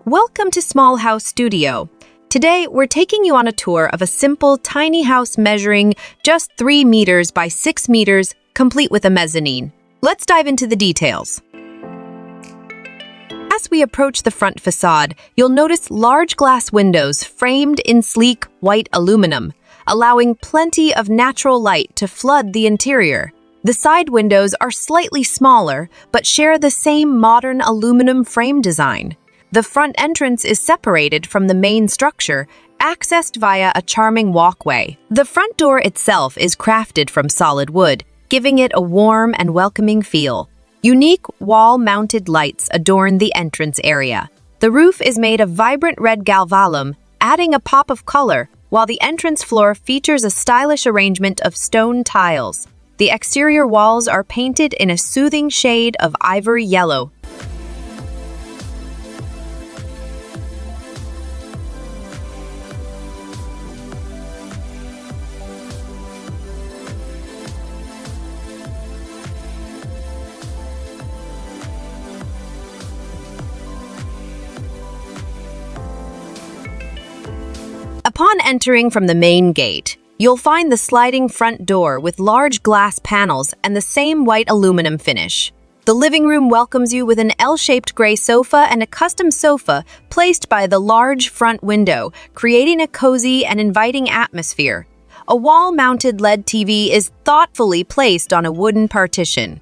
Welcome to Smallhouse Studio. Today, we're taking you on a tour of a simple, tiny house measuring just 3 meters by 6 meters, complete with a mezzanine. Let's dive into the details. As we approach the front facade, you'll notice large glass windows framed in sleek white aluminum, allowing plenty of natural light to flood the interior. The side windows are slightly smaller, but share the same modern aluminum frame design. The front entrance is separated from the main structure, accessed via a charming walkway. The front door itself is crafted from solid wood, giving it a warm and welcoming feel. Unique wall-mounted lights adorn the entrance area. The roof is made of vibrant red galvalume, adding a pop of color, while the entrance floor features a stylish arrangement of stone tiles. The exterior walls are painted in a soothing shade of ivory yellow. Upon entering from the main gate, you'll find the sliding front door with large glass panels and the same white aluminum finish. The living room welcomes you with an L-shaped gray sofa and a custom sofa placed by the large front window, creating a cozy and inviting atmosphere. A wall-mounted LED TV is thoughtfully placed on a wooden partition.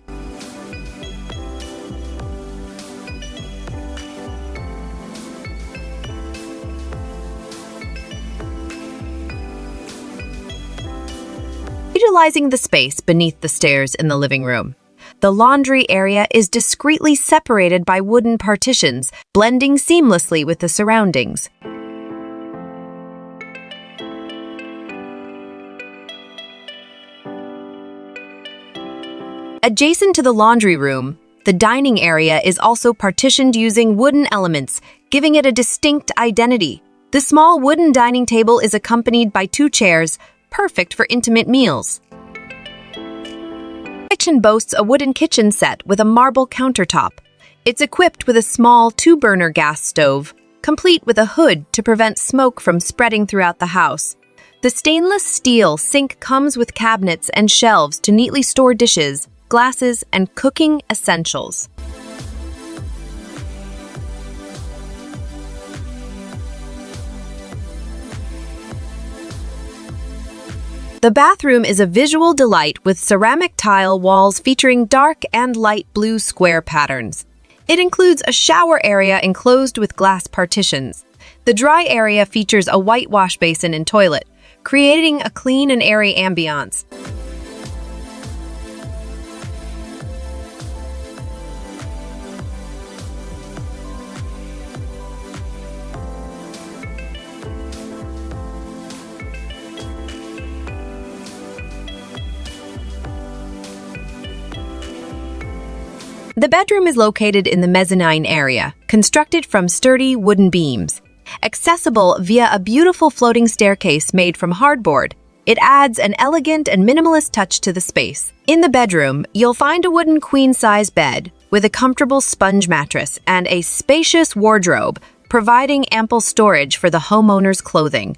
Utilizing the space beneath the stairs in the living room. The laundry area is discreetly separated by wooden partitions, blending seamlessly with the surroundings. Adjacent to the laundry room, the dining area is also partitioned using wooden elements, giving it a distinct identity. The small wooden dining table is accompanied by 2 chairs, perfect for intimate meals. The kitchen boasts a wooden kitchen set with a marble countertop. It's equipped with a small 2-burner gas stove, complete with a hood to prevent smoke from spreading throughout the house. The stainless steel sink comes with cabinets and shelves to neatly store dishes, glasses, and cooking essentials. The bathroom is a visual delight with ceramic tile walls featuring dark and light blue square patterns. It includes a shower area enclosed with glass partitions. The dry area features a white wash basin and toilet, creating a clean and airy ambiance. The bedroom is located in the mezzanine area, constructed from sturdy wooden beams. Accessible via a beautiful floating staircase made from hardboard, it adds an elegant and minimalist touch to the space. In the bedroom, you'll find a wooden queen-size bed with a comfortable sponge mattress and a spacious wardrobe, providing ample storage for the homeowner's clothing.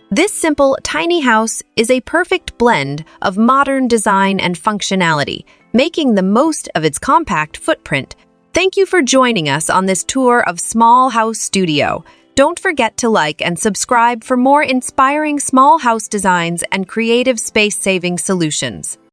This simple, tiny house is a perfect blend of modern design and functionality, making the most of its compact footprint. Thank you for joining us on this tour of Smallhouse Studio. Don't forget to like and subscribe for more inspiring small house designs and creative space-saving solutions.